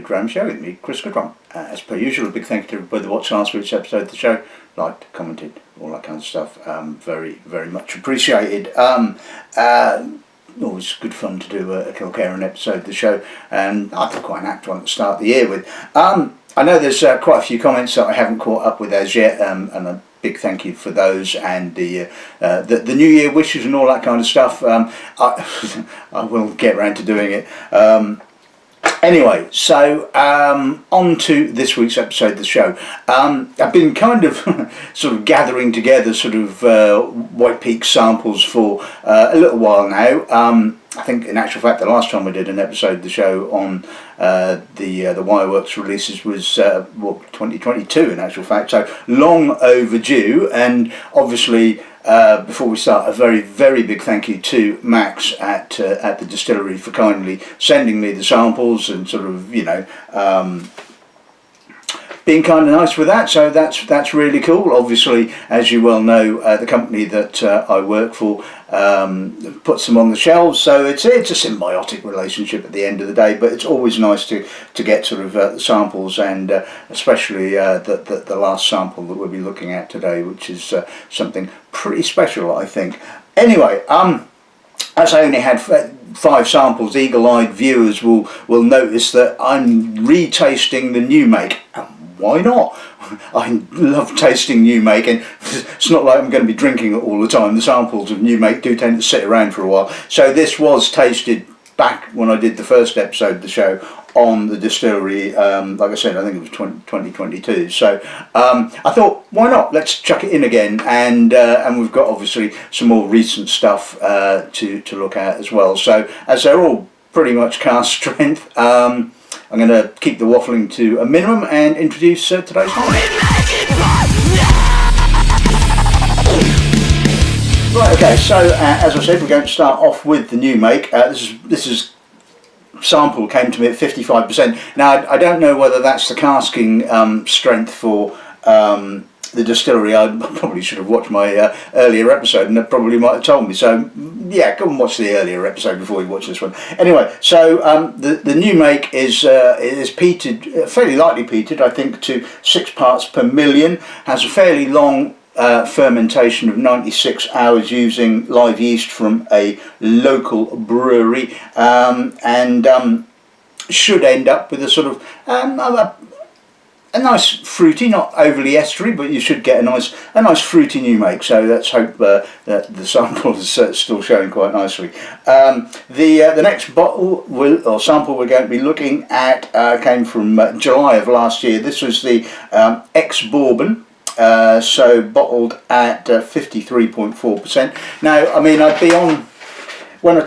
Goodrum Show with me, Chris Goodrum. As per usual, a big thank you to everybody that watched last week's episode of the show, liked, commented, all that kind of stuff. Very, very much appreciated. Always good fun to do a Kilkerran episode of the show, and I thought quite an apt one to start the year with. I know there's quite a few comments that I haven't caught up with as yet, and a big thank you for those, and the New Year wishes and all that kind of stuff. I will get around to doing it. Anyway, so on to this week's episode of the show. I've been kind of sort of gathering together sort of White Peak samples for a little while now. I think in actual fact the last time we did an episode of the show on the Wireworks releases was 2022 in actual fact, so long overdue. And obviously before we start, a very, very big thank you to Max at the Distillery for kindly sending me the samples and sort of, you know, being kind of nice with that. So that's really cool. Obviously, as you well know, the company that I work for puts them on the shelves, so it's a symbiotic relationship at the end of the day. But it's always nice to get sort of the samples, and especially the last sample that we'll be looking at today, which is something pretty special, I think. Anyway, as I only had 5 samples, eagle-eyed viewers will notice that I'm retasting the new make. Why not? I love tasting new make, and it's not like I'm going to be drinking it all the time. The samples of new make do tend to sit around for a while. So this was tasted back when I did the first episode of the show on the Distillery. Like I said, I think it was 2022. So I thought, why not? Let's chuck it in again, and we've got obviously some more recent stuff to look at as well. So as they're all pretty much cask strength, I'm going to keep the waffling to a minimum and introduce today's one. Right, okay, so as I said, we're going to start off with the new make. This is sample came to me at 55%. Now, I don't know whether that's the casking strength for the Distillery. I probably should have watched my earlier episode, and that probably might have told me. So yeah, go and watch the earlier episode before you watch this one. Anyway, so the new make is peated, fairly lightly peated, I think, to 6 parts per million. Has a fairly long fermentation of 96 hours using live yeast from a local brewery, and should end up with a sort of a nice fruity, not overly estery, but you should get a nice fruity new make. So let's hope that the sample is still showing quite nicely. The next sample we're going to be looking at came from July of last year. This was the Ex-Bourbon. So bottled at 53.4%. Now, I mean, I'd be on when I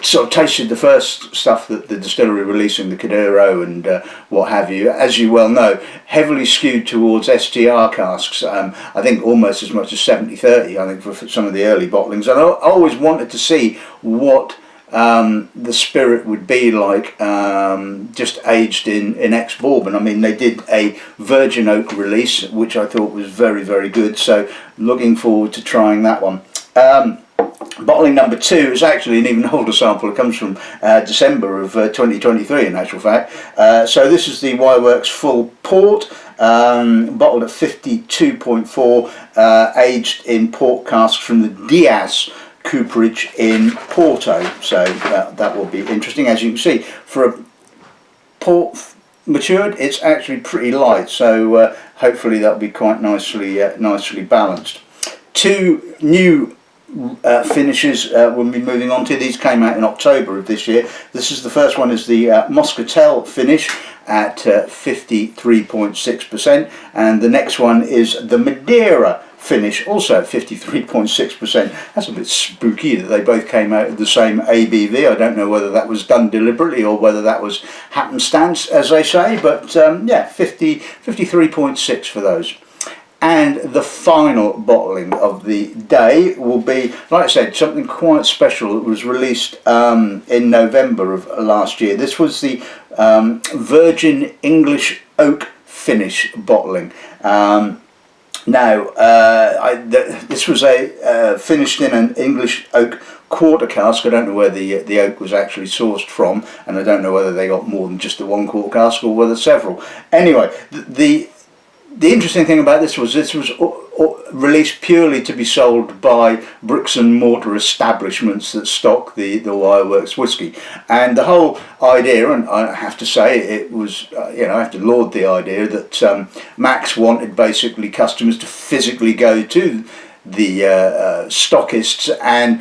sort of tasted the first stuff that the Distillery releasing, the Cadero and what have you. As you well know, heavily skewed towards STR casks. I think almost as much as 70-30. I think for some of the early bottlings, and I always wanted to see what the spirit would be like just aged in Ex-Bourbon. I mean, they did a virgin oak release, which I thought was very, very good, so looking forward to trying that one. Bottling number 2 is actually an even older sample. It comes from December of 2023 in actual fact. So this is the Wireworks Full Port, bottled at 52.4, aged in port casks from the Diaz cooperage in Porto. So that will be interesting. As you can see, for a port matured, it's actually pretty light, so hopefully that'll be quite nicely balanced. 2 new finishes we'll be moving on to. These came out in October of this year. This is the first one is the Moscatel finish at 53.6%, and the next one is the Madeira finish, also at 53.6%. That's a bit spooky that they both came out at the same ABV. I don't know whether that was done deliberately or whether that was happenstance, as they say, but yeah, 53.6 for those. And the final bottling of the day will be, like I said, something quite special that was released in November of last year. This was the Virgin English Oak Finish bottling. Now, this was finished in an English oak quarter cask. I don't know where the oak was actually sourced from, and I don't know whether they got more than just the one quarter cask or whether several. Anyway, the interesting thing about this was released purely to be sold by bricks and mortar establishments that stock the Wireworks whisky, and the whole idea, and I have to say it was I have to laud the idea that Max wanted basically customers to physically go to the stockists and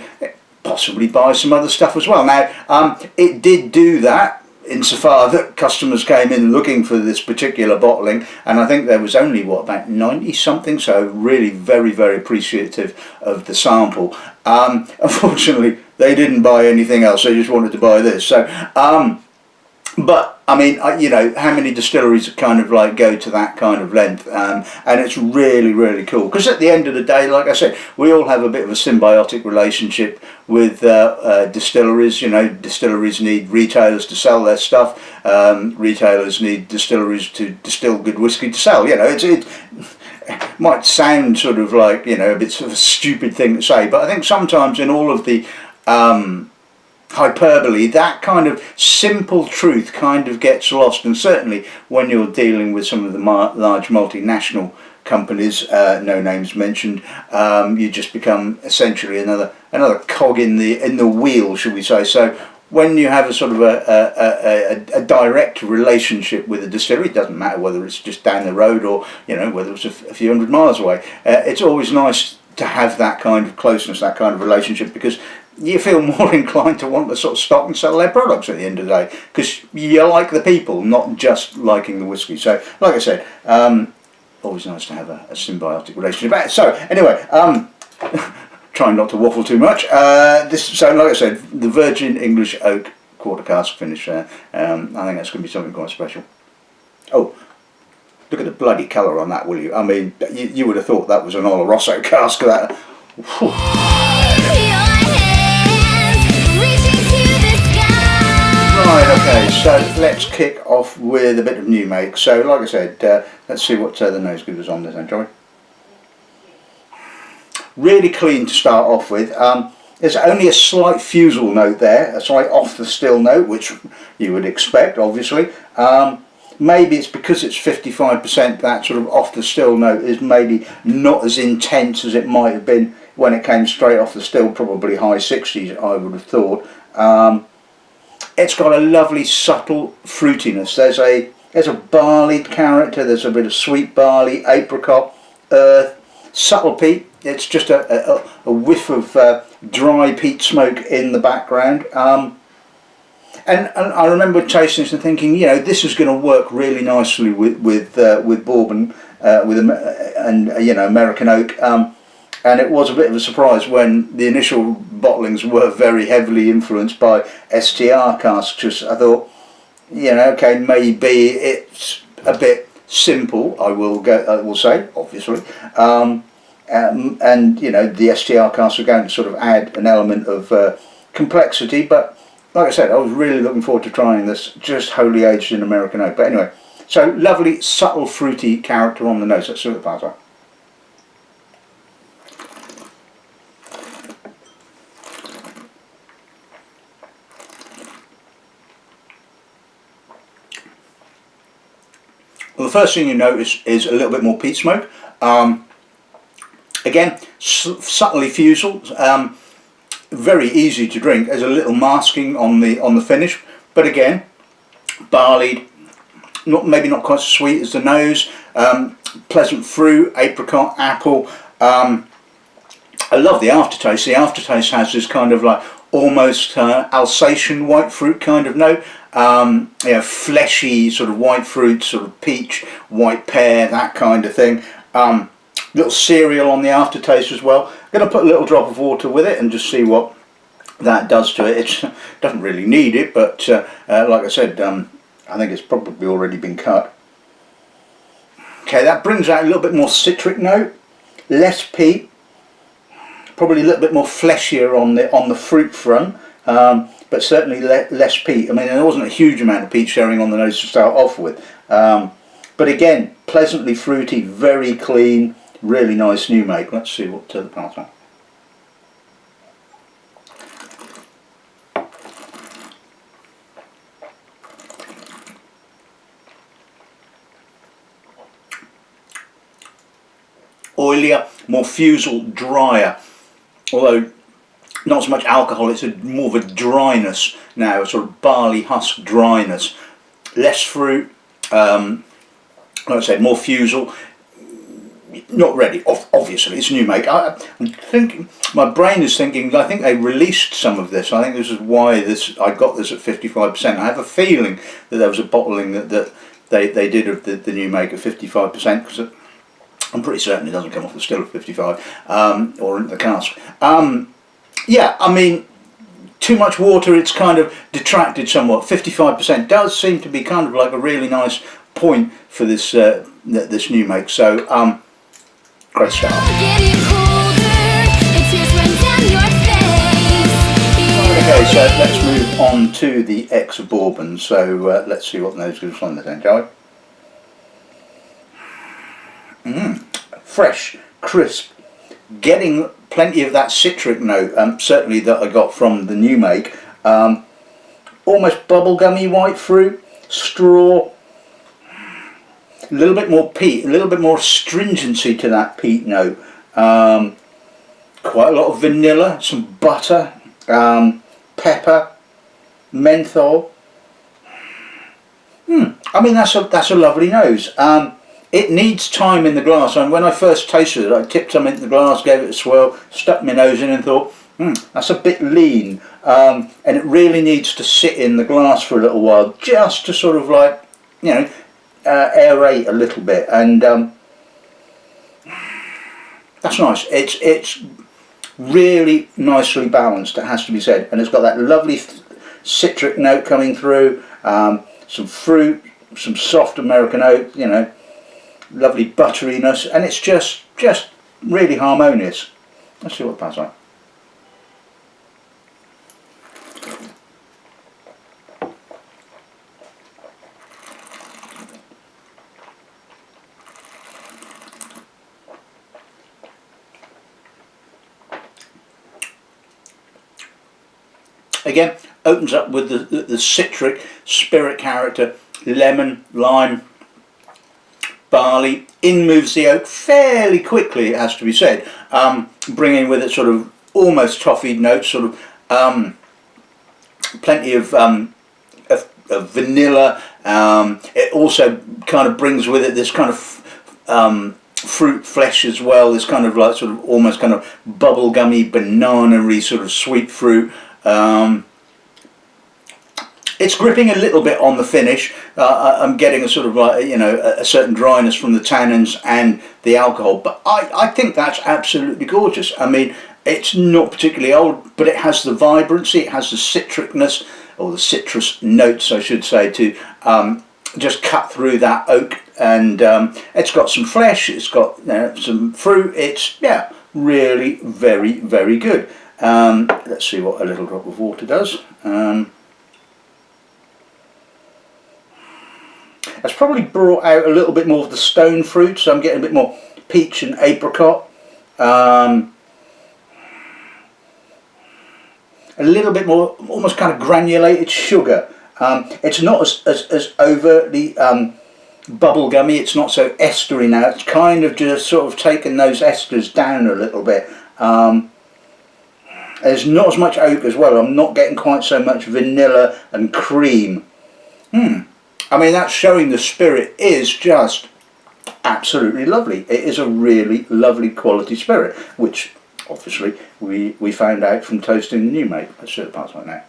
possibly buy some other stuff as well. Now it did do that, insofar that customers came in looking for this particular bottling, and I think there was only about 90 something, so really very, very appreciative of the sample. Unfortunately they didn't buy anything else, they just wanted to buy this. So but I mean, how many distilleries kind of like go to that kind of length, and it's really, really cool, because at the end of the day, like I said, we all have a bit of a symbiotic relationship with distilleries. Distilleries need retailers to sell their stuff, retailers need distilleries to distill good whiskey to sell. It might sound sort of like a bit sort of a stupid thing to say, but I think sometimes in all of the hyperbole, that kind of simple truth kind of gets lost, and certainly when you're dealing with some of the large multinational companies, no names mentioned, you just become essentially another cog in the wheel, shall we say. So when you have a sort of a direct relationship with a distillery, it doesn't matter whether it's just down the road or whether it's a few hundred miles away, it's always nice to have that kind of closeness, that kind of relationship, because you feel more inclined to want to sort of stock and sell their products at the end of the day, because you like the people, not just liking the whiskey. So like I said, always nice to have a symbiotic relationship. So anyway, trying not to waffle too much, so like I said, the Virgin English Oak quarter cask finish, I think that's going to be something quite special. Oh, look at the bloody colour on that, will you? I mean, you would have thought that was an Oloroso cask. That. Right, okay, so let's kick off with a bit of new make. So like I said, let's see what the nose good was on this then, shall we? Really clean to start off with. There's only a slight fusel note there, a slight off the still note, which you would expect, obviously. Maybe it's because it's 55%, that sort of off the still note is maybe not as intense as it might have been when it came straight off the still, probably high 60s, I would have thought. It's got a lovely subtle fruitiness. There's a barley character, there's a bit of sweet barley, apricot, earth, subtle peat. It's just a whiff of dry peat smoke in the background. And I remember tasting this and thinking, this is going to work really nicely with bourbon, American oak. And it was a bit of a surprise when the initial bottlings were very heavily influenced by STR casks. Just I thought, okay, maybe it's a bit simple. I will say, obviously, and the STR casks are going to sort of add an element of complexity. But like I said, I was really looking forward to trying this, just wholly aged in American oak. But anyway, so lovely, subtle, fruity character on the nose. Let's see what the parts are. Well, the first thing you notice is a little bit more peat smoke. Again, subtly fuseled, very easy to drink. There's a little masking on the finish, but again, barleyed, maybe not quite so sweet as the nose. Pleasant fruit, apricot, apple. I love the aftertaste. The aftertaste has this kind of like almost Alsatian white fruit kind of note. Fleshy sort of white fruit, sort of peach, white pear, that kind of thing. Little cereal on the aftertaste as well. I'm going to put a little drop of water with it and just see what that does to it. It doesn't really need it, but like I said, I think it's probably already been cut. Okay, that brings out a little bit more citric note, less peat, probably a little bit more fleshier on the fruit front. But certainly less peat. I mean, there wasn't a huge amount of peat showing on the nose to start off with. But again, pleasantly fruity, very clean, really nice new make. Let's see what the pass on. Oilier, more fusel, drier, although not so much alcohol, it's more of a dryness now, a sort of barley husk dryness. Less fruit, like I said, more fusel. Not ready, obviously, it's new make. I'm thinking, my brain is thinking, I think they released some of this. I think this is why I got this at 55%. I have a feeling that there was a bottling that they did of the new make at 55%, because I'm pretty certain it doesn't come off the still at 55, or in the cask. Yeah, I mean, too much water, it's kind of detracted somewhat. 55% does seem to be kind of like a really nice point for this this new make. So, great start. Okay, so let's move on to the Ex-Bourbon. So let's see what those gives on the then, shall we? Fresh, crisp, getting plenty of that citric note, certainly that I got from the new make. Almost bubblegummy white fruit, straw, a little bit more peat, a little bit more stringency to that peat note. Quite a lot of vanilla, some butter, pepper, menthol. I mean, that's a lovely nose. It needs time in the glass, and when I first tasted it, I tipped some into the glass, gave it a swirl, stuck my nose in and thought, that's a bit lean, and it really needs to sit in the glass for a little while, just to sort of like, you know, aerate a little bit, and that's nice. It's really nicely balanced, it has to be said, and it's got that lovely citric note coming through, some fruit, some soft American oak, you know, lovely butteriness, and it's just really harmonious. Let's see what it passes like. Again, opens up with the citric spirit character, lemon, lime, barley. In moves the oak fairly quickly, it has to be said, bringing with it sort of almost toffee notes, sort of plenty of vanilla. It also kind of brings with it this kind of fruit flesh as well, this kind of like sort of almost kind of bubblegummy, banana-y sort of sweet fruit. It's gripping a little bit on the finish. I'm getting a sort of like, you know, a certain dryness from the tannins and the alcohol, but I think that's absolutely gorgeous. I mean, it's not particularly old, but it has the vibrancy, it has the citricness, or the citrus notes I should say, to just cut through that oak, and it's got some flesh, it's got, you know, some fruit. It's, yeah, really very, very good. Let's see what a little drop of water does. That's probably brought out a little bit more of the stone fruit, so I'm getting a bit more peach and apricot. A little bit more, almost kind of granulated sugar. It's not as overtly bubblegummy, it's not so estery now, it's kind of just sort of taken those esters down a little bit. There's not as much oak as well, I'm not getting quite so much vanilla and cream. I mean, that's showing the spirit is just absolutely lovely. It is a really lovely quality spirit, which obviously we found out from toasting the new make. Let's see the parts like that.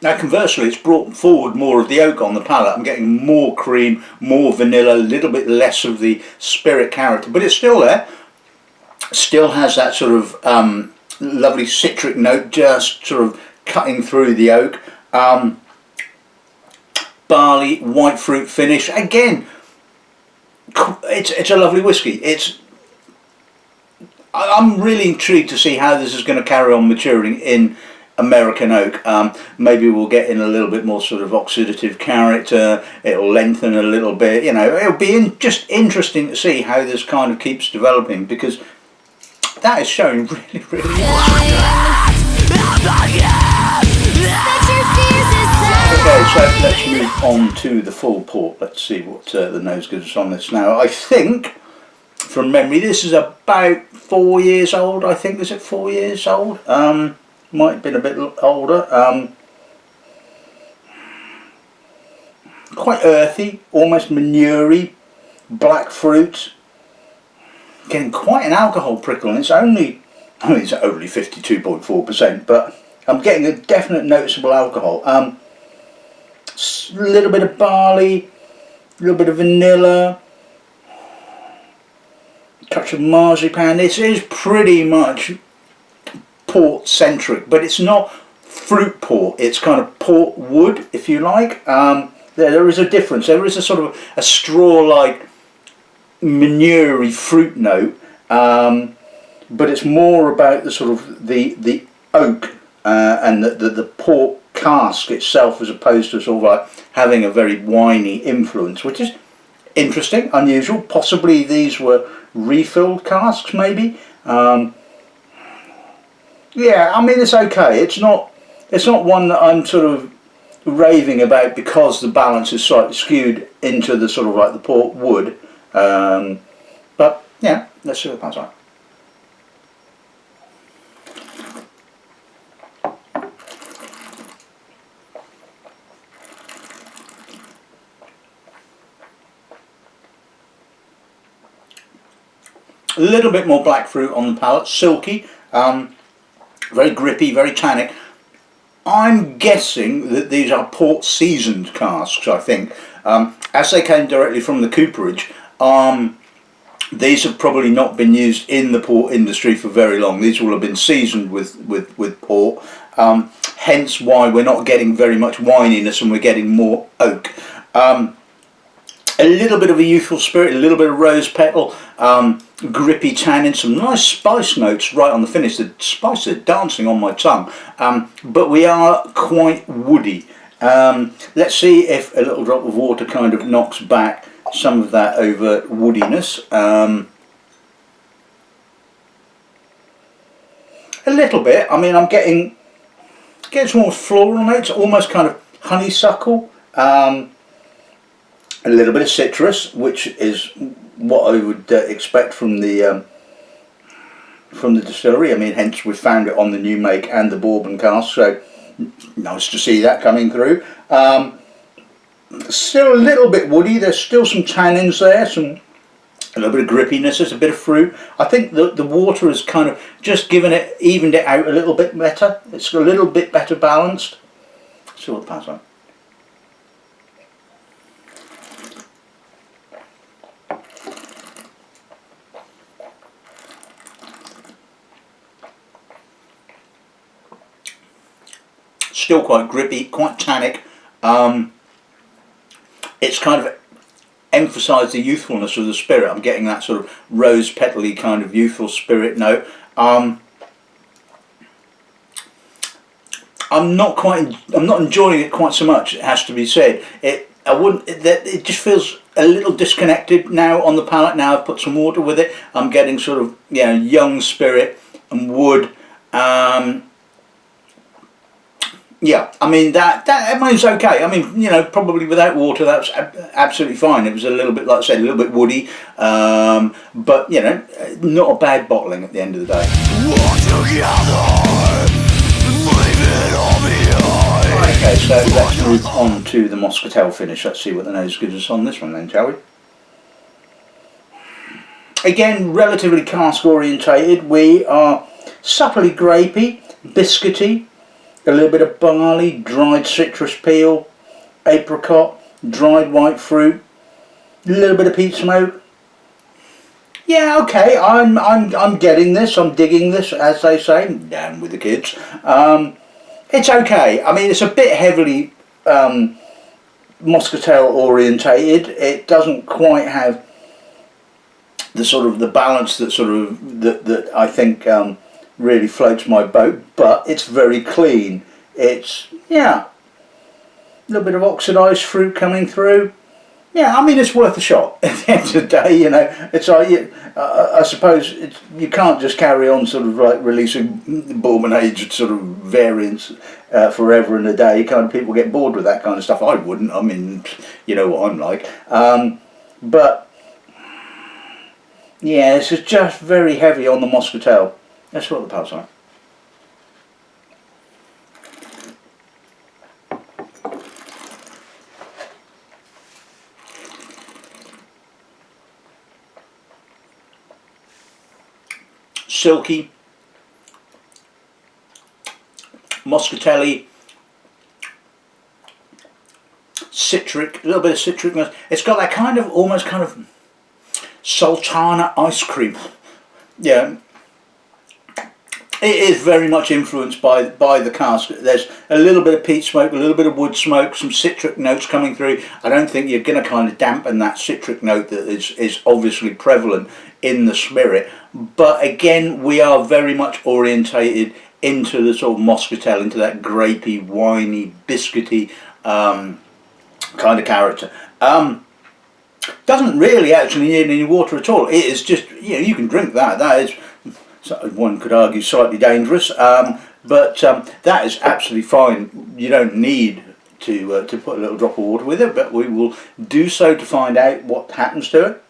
Now conversely, it's brought forward more of the oak on the palate. I'm getting more cream, more vanilla, a little bit less of the spirit character, but it's still there. Still has that sort of lovely citric note, just sort of cutting through the oak. Barley, white fruit finish. Again, it's a lovely whiskey. I'm really intrigued to see how this is going to carry on maturing in American oak. Maybe we'll get in a little bit more sort of oxidative character. It'll lengthen a little bit. You know, it'll be just interesting to see how this kind of keeps developing, because that is showing really, really well. Okay, so let's move on to the full port. Let's see what the nose gives us on this now. I think, from memory, this is about 4 years old. I think, is it 4 years old? Might have been a bit older. Quite earthy, almost manure-y, black fruit. Getting quite an alcohol prickle, and it's only 52.4%, but I'm getting a definite noticeable alcohol. A little bit of barley, a little bit of vanilla, a touch of marzipan. This is pretty much port centric, but it's not fruit port, it's kind of port wood, if you like. There is a difference. There is a sort of a straw like manure-y fruit note, but it's more about the sort of the oak and the port cask itself, as opposed to sort of like having a very winey influence, which is interesting, unusual. Possibly these were refilled casks, maybe. Yeah, I mean, it's okay. It's not one that I'm sort of raving about because the balance is slightly skewed into the sort of like the port wood. But yeah, let's see what it pans like. A little bit more black fruit on the palate, silky, very grippy, very tannic. I'm guessing that these are port seasoned casks, I think. As they came directly from the cooperage, these have probably not been used in the port industry for very long. These will have been seasoned with port, hence why we're not getting very much wininess and we're getting more oak. A little bit of a youthful spirit, a little bit of rose petal, grippy tannin, some nice spice notes right on the finish. The spices are dancing on my tongue, but we are quite woody. Let's see if a little drop of water kind of knocks back some of that over woodiness. A little bit. I mean, I'm getting some more floral notes, almost kind of honeysuckle. A little bit of citrus, which is what I would expect from the distillery. I mean, hence we found it on the new make and the bourbon cask, so nice to see that coming through. Still a little bit woody. There's still some tannins there, a little bit of grippiness. There's a bit of fruit. I think the water has kind of just evened it out a little bit better. It's a little bit better balanced. Let's see what the pan's like. Still quite grippy, quite tannic. It's kind of emphasised the youthfulness of the spirit. I'm getting that sort of rose petally kind of youthful spirit note. I'm not enjoying it quite so much, it has to be said. It just feels a little disconnected now on the palate. Now I've put some water with it, I'm getting sort of, you know, young spirit and wood. Yeah, I mean that means okay. I mean, you know, probably without water that's absolutely fine. It was a little bit, like I said, a little bit woody, but you know, not a bad bottling at the end of the day. Okay, so let's move on to the Moscatel finish. Let's see what the nose gives us on this one then, shall we? Again, relatively cask orientated. We are subtly grapey, biscuity. A little bit of barley, dried citrus peel, apricot, dried white fruit, a little bit of peat smoke. Yeah, okay, I'm getting this, I'm digging this, as they say, down with the kids. It's okay. I mean, it's a bit heavily Moscatel orientated. It doesn't quite have the sort of the balance that that I think really floats my boat. But it's very clean. It's, yeah, a little bit of oxidised fruit coming through. Yeah, I mean, it's worth a shot. At the end of the day, you know, it's like, I suppose you can't just carry on sort of like releasing bourbon aged sort of variants forever and a day. Kind of people get bored with that kind of stuff. I wouldn't. I mean, you know what I'm like. But yeah, it's just very heavy on the Moscatel. That's what the pub's like. Silky, Moscatel-y, citric, a little bit of citricness. It's got that kind of, almost kind of sultana ice cream. Yeah, it is very much influenced by the cask. There's a little bit of peat smoke, a little bit of wood smoke, some citric notes coming through. I don't think you're going to kind of dampen that citric note that is obviously prevalent in the spirit. But again, we are very much orientated into the sort of Moscatel, into that grapey, winey, biscuity kind of character. Doesn't really actually need any water at all. It is just, you know, you can drink that. That is, one could argue, slightly dangerous, but that is absolutely fine. You don't need to put a little drop of water with it, but we will do so to find out what happens to it.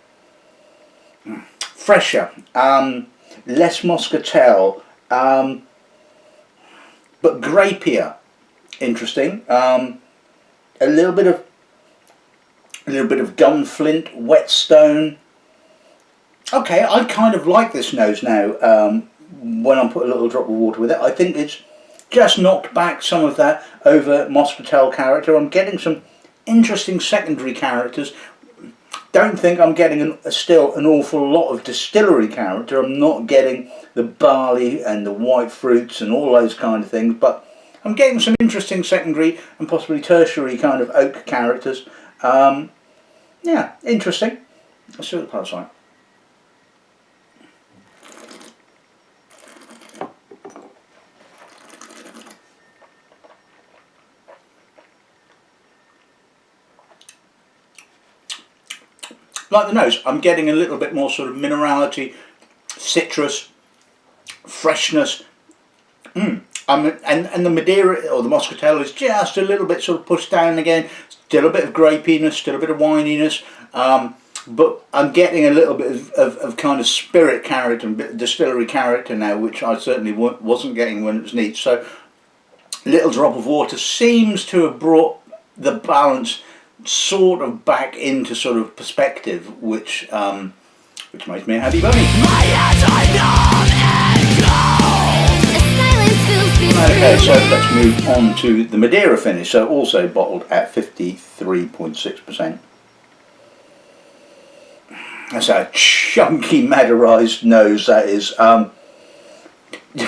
Fresher, less Moscatel, but grapier. Interesting. A little bit of gunflint, whetstone. Okay, I kind of like this nose now. When I put a little drop of water with it, I think it's just knocked back some of that over Moscatel character. I'm getting some interesting secondary characters. Don't think I'm getting still an awful lot of distillery character. I'm not getting the barley and the white fruits and all those kind of things, but I'm getting some interesting secondary and possibly tertiary kind of oak characters. Yeah, interesting. Let's see what the pub's like. Like the nose, I'm getting a little bit more sort of minerality, citrus, freshness. And the Madeira or the Moscatel is just a little bit sort of pushed down again. Still a bit of grapiness, still a bit of wininess, but I'm getting a little bit of kind of spirit character and bit of distillery character now, which I certainly wasn't getting when it was neat. So, little drop of water seems to have brought the balance sort of back into sort of perspective, which makes me a happy bunny. Okay, so let's move on to the Madeira finish. So also bottled at 53.6%. That's a chunky Madeirized nose. That is.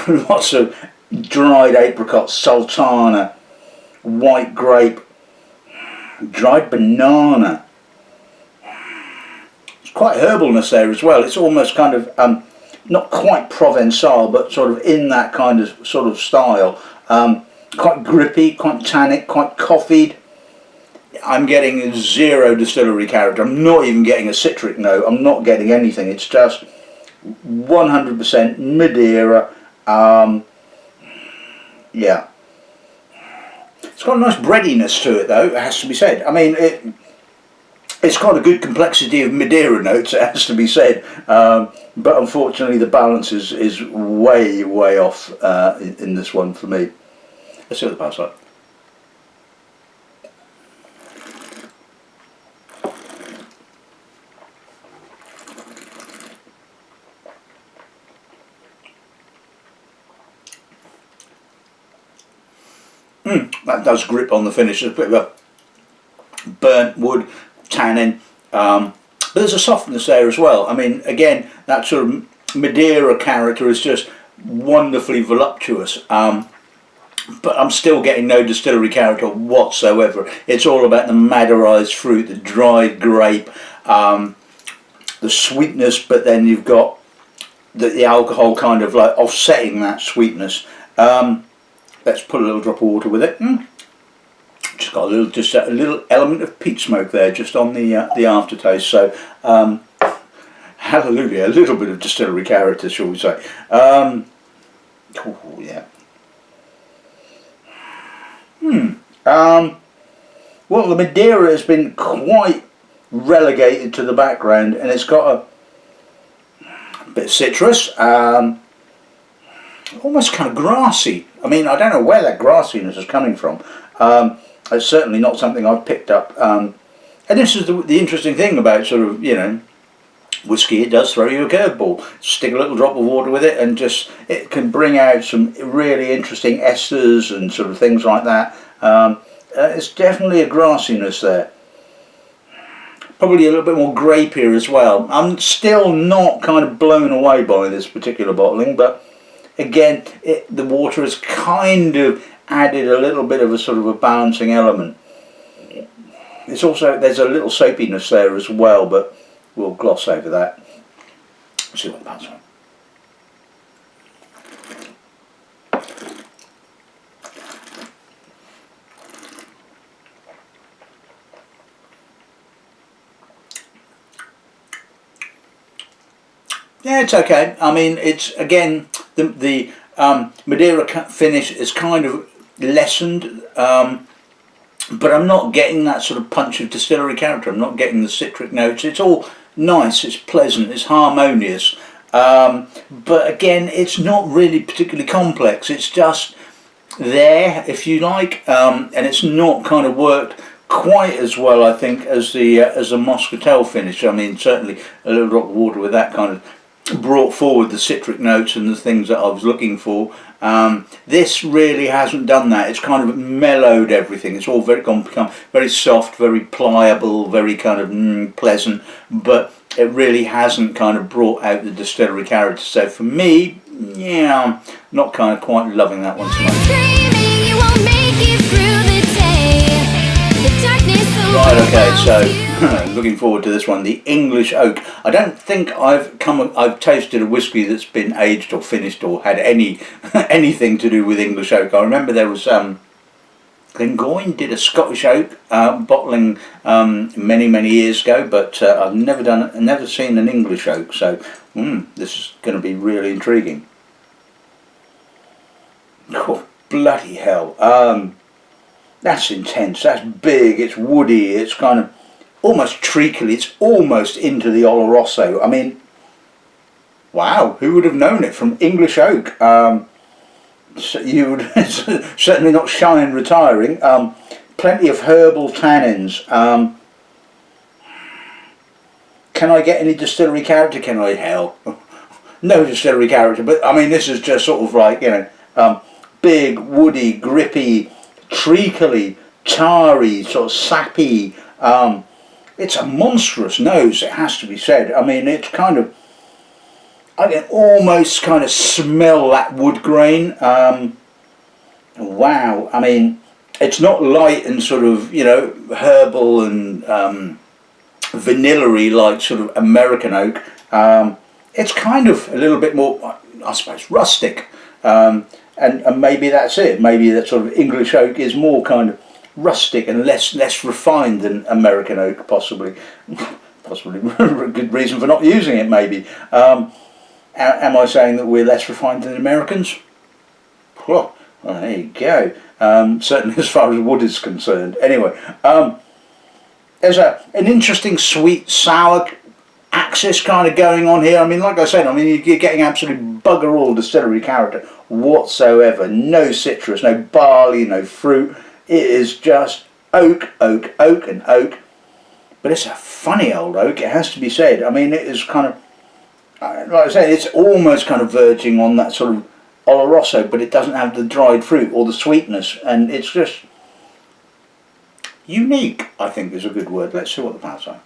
Lots of dried apricot, sultana, white grape, dried banana. It's quite herbalness there as well. It's almost kind of not quite Provençal, but sort of in that kind of sort of style. Quite grippy, quite tannic, quite coffeed. I'm getting zero distillery character. I'm not even getting a citric note. I'm not getting anything. It's just 100% Madeira. Yeah. It's got a nice breadiness to it, though, it has to be said. I mean, it's got a good complexity of Madeira notes, it has to be said. But unfortunately, the balance is way, way off in this one for me. Let's see what the pub's like. That does grip on the finish. There's a bit of a burnt wood, tannin, but there's a softness there as well. I mean, again, that sort of Madeira character is just wonderfully voluptuous, but I'm still getting no distillery character whatsoever. It's all about the Madeirized fruit, the dried grape, the sweetness, but then you've got the alcohol kind of like offsetting that sweetness. Let's put a little drop of water with it. Just got a little element of peat smoke there, just on the aftertaste. So hallelujah, a little bit of distillery character, shall we say? Oh yeah. Well, the Madeira has been quite relegated to the background, and it's got a bit of citrus, almost kind of grassy. I mean, I don't know where that grassiness is coming from. It's certainly not something I've picked up. And this is the interesting thing about sort of, you know, whiskey. It does throw you a curveball. Stick a little drop of water with it, and just it can bring out some really interesting esters and sort of things like that. It's definitely a grassiness there. Probably a little bit more grapier as well. I'm still not kind of blown away by this particular bottling, but again, the water has kind of added a little bit of a sort of a balancing element. It's also, there's a little soapiness there as well, but we'll gloss over that. See what that's on. Yeah, it's okay. I mean, it's again the Madeira finish is kind of lessened, but I'm not getting that sort of punch of distillery character. I'm not getting the citric notes. It's all nice. It's pleasant. It's harmonious. But again, it's not really particularly complex. It's just there, if you like, and it's not kind of worked quite as well, I think, as the Moscatel finish. I mean, certainly a little drop of water with that kind of brought forward the citric notes and the things that I was looking for. This really hasn't done that. It's kind of mellowed everything. It's all become very soft, very pliable, very kind of pleasant, but it really hasn't kind of brought out the distillery character. So for me, yeah, I'm not kind of quite loving that one so much. Right, okay, so looking forward to this one, the English Oak. I don't think I've tasted a whiskey that's been aged or finished or had anything to do with English Oak. I remember there was Glengoyne did a Scottish Oak bottling many years ago, but I've never seen an English Oak. So this is going to be really intriguing. Oh, bloody hell! That's intense, that's big, it's woody, it's kind of almost treacly, it's almost into the Oloroso. I mean, wow, who would have known it from English Oak? So you would certainly not shy in retiring. Plenty of herbal tannins. Can I get any distillery character? Can I? Hell, no distillery character, but I mean, this is just sort of like, you know, big, woody, grippy, treacly, tarry, sort of sappy. It's a monstrous nose, it has to be said. I mean, it's kind of, I can almost kind of smell that wood grain. Wow, I mean, it's not light and sort of, you know, herbal and vanilla-y like sort of American oak. It's kind of a little bit more, I suppose, rustic. And maybe that's it. Maybe that sort of English oak is more kind of rustic and less refined than American oak, possibly a good reason for not using it. Maybe. Am I saying that we're less refined than Americans? Well, there you go. Certainly as far as wood is concerned. Anyway, there's an interesting sweet sour axis kind of going on here. I mean, like I said, I mean, you're getting absolutely bugger all distillery character whatsoever. No citrus, no barley, no fruit. It is just oak, oak, oak and oak. But it's a funny old oak, it has to be said. I mean, it is kind of, like I said, it's almost kind of verging on that sort of Oloroso, but it doesn't have the dried fruit or the sweetness, and it's just unique, I think is a good word. Let's see what the palates are.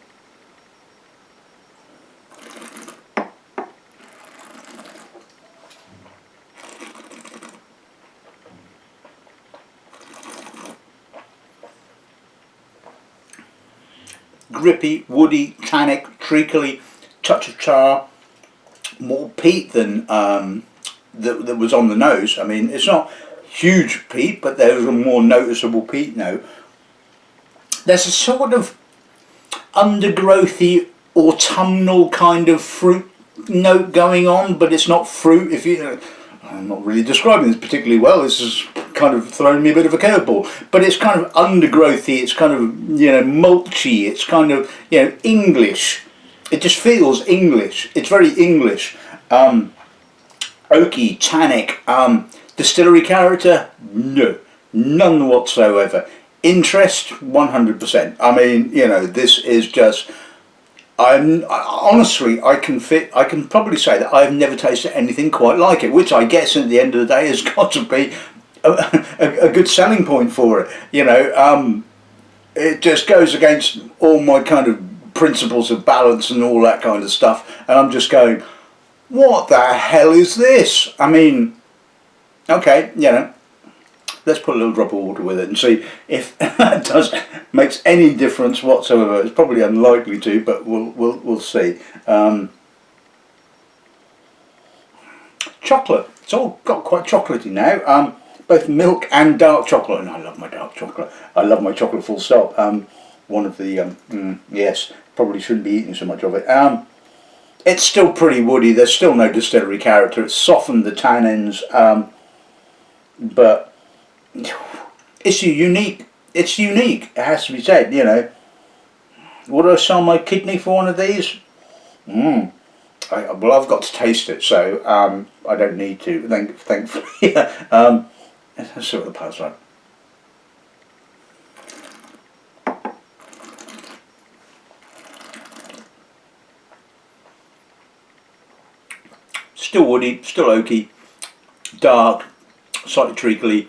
Grippy, woody, tannic, treacly, touch of char, more peat than that was on the nose. I mean, it's not huge peat, but there's a more noticeable peat note. There's a sort of undergrowthy, autumnal kind of fruit note going on, but it's not fruit. If you, I'm not really describing this particularly well. This is kind of throwing me a bit of a curveball, but it's kind of undergrowthy. It's kind of, you know, mulchy. It's kind of, you know, English. It just feels English. It's very English. Oaky, tannic. Distillery character? No, none whatsoever. Interest? 100%. I mean, you know, this is just. Honestly, I can probably say that I've never tasted anything quite like it, which I guess at the end of the day has got to be a good selling point for it. You know, it just goes against all my kind of principles of balance and all that kind of stuff, and I'm just going, what the hell is this? I mean, okay, you know, let's put a little drop of water with it and see if that makes any difference whatsoever. It's probably unlikely to, but we'll see. Chocolate. It's all got quite chocolatey now. Both milk and dark chocolate, and I love my dark chocolate. I love my chocolate full stop. One of the yes, probably shouldn't be eating so much of it. It's still pretty woody. There's still no distillery character. It's softened the tannins, but it's unique. It's unique. It has to be said. You know, would I sell my kidney for one of these? Well, I've got to taste it, so I don't need to. Thankfully. Yeah. Let's see what the pulse like. Still woody, still oaky, dark, slightly treacly.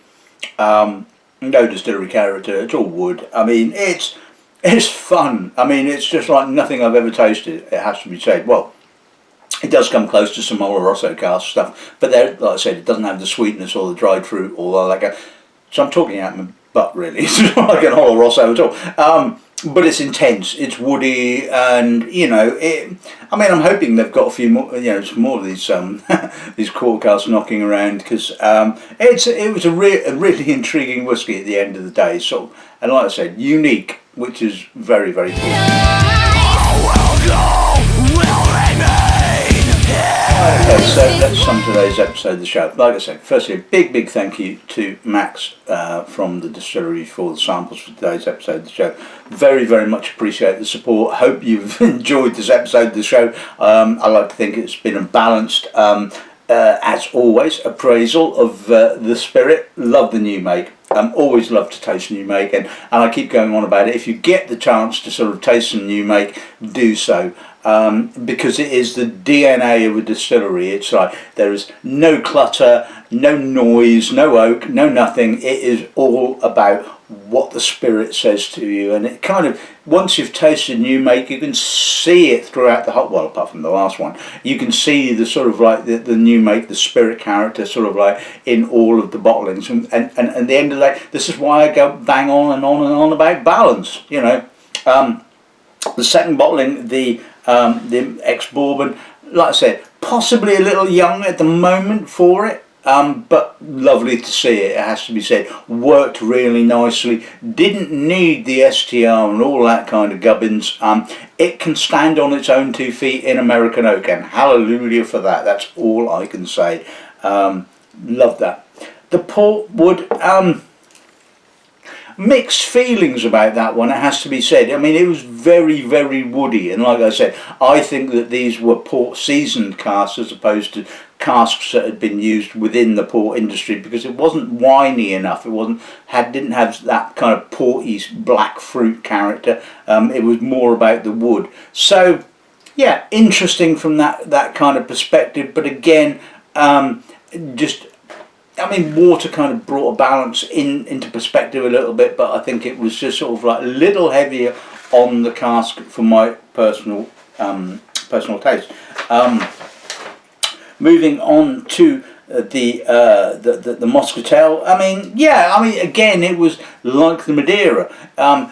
No distillery character. It's all wood. I mean, it's fun. I mean, it's just like nothing I've ever tasted. It has to be said. Well, it does come close to some Oloroso cask stuff, but there, like I said, it doesn't have the sweetness or the dried fruit or all that kind. So I'm talking out my butt, really. It's not like an Oloroso at all. But it's intense. It's woody, and you know, I mean, I'm hoping they've got a few more, you know, some more of these these quarter casks knocking around, because it was a really intriguing whiskey at the end of the day. So, and like I said, unique, which is very, very cool. Okay, so let's sum today's episode of the show. Like I said, firstly, a big thank you to Max from the Distillery for the samples for today's episode of the show. Very much appreciate the support. Hope you've enjoyed this episode of the show. I like to think it's been a balanced, as always, appraisal of the spirit. Love the new make. Always love to taste new make, and I keep going on about it. If you get the chance to sort of taste some new make, do so. Because it is the DNA of a distillery. It's like there is no clutter, no noise, no oak, no nothing. It is all about what the spirit says to you, and it kind of, once you've tasted new make, you can see it throughout the whole, well, apart from the last one, you can see the sort of like the new make, the spirit character sort of like in all of the bottlings, and at the end of the day, this is why I go bang on and on about balance, you know. The second bottling, the Ex-Bourbon, like I said, possibly a little young at the moment for it, but lovely to see it, it has to be said. Worked really nicely, didn't need the STR and all that kind of gubbins. It can stand on its own 2 feet in American oak, and hallelujah for that. That's all I can say. Love that. The port wood, mixed feelings about that one, it has to be said. I mean, it was very woody, and like I said, I think that these were port seasoned casks as opposed to casks that had been used within the port industry, because it wasn't winey enough. It didn't have that kind of porty black fruit character. It was more about the wood. So yeah, interesting from that kind of perspective, but again, just, I mean, water kind of brought a balance into perspective a little bit, but I think it was just sort of like a little heavier on the cask for my personal taste. Moving on to the Moscatel. I mean, yeah, I mean, again, it was like the Madeira,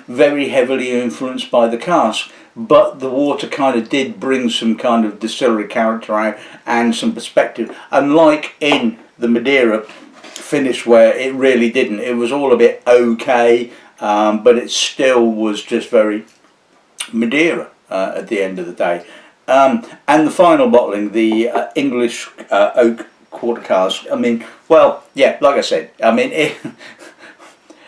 very heavily influenced by the cask. but the water kind of did bring some kind of distillery character out and some perspective. Unlike in the Madeira finish where it really didn't. It was all a bit okay, but it still was just very Madeira at the end of the day. And the final bottling, the English oak quarter cask. I mean, well, yeah, like I said, I mean,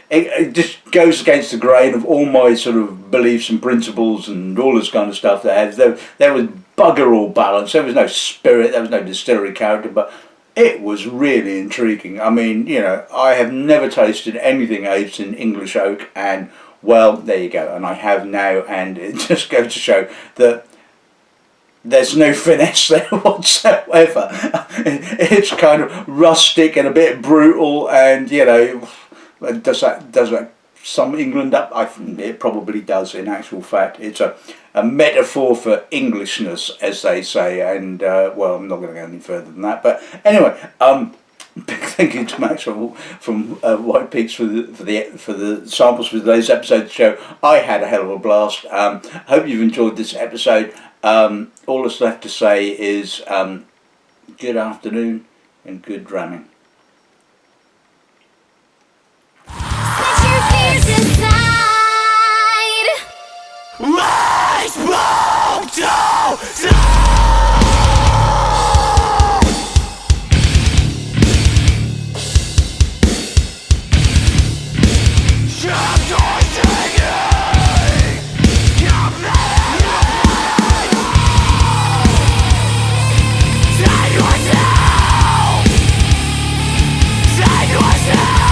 it just goes against the grain of all my sort of beliefs and principles and all this kind of stuff. There was bugger all balance. There was no spirit. There was no distillery character, but it was really intriguing. I mean, you know, I have never tasted anything aged in English oak, and well, there you go. And I have now, and it just goes to show that there's no finesse there whatsoever. It's kind of rustic and a bit brutal, and you know, does that sum England up? I think it probably does. In actual fact, it's a metaphor for Englishness, as they say. And well, I'm not going to go any further than that. But anyway, big thank you to Max from White Peaks for the samples for today's episode of the show. I had a hell of a blast. Hope you've enjoyed this episode. All that's left to say is good afternoon and good dramming. Save yourself!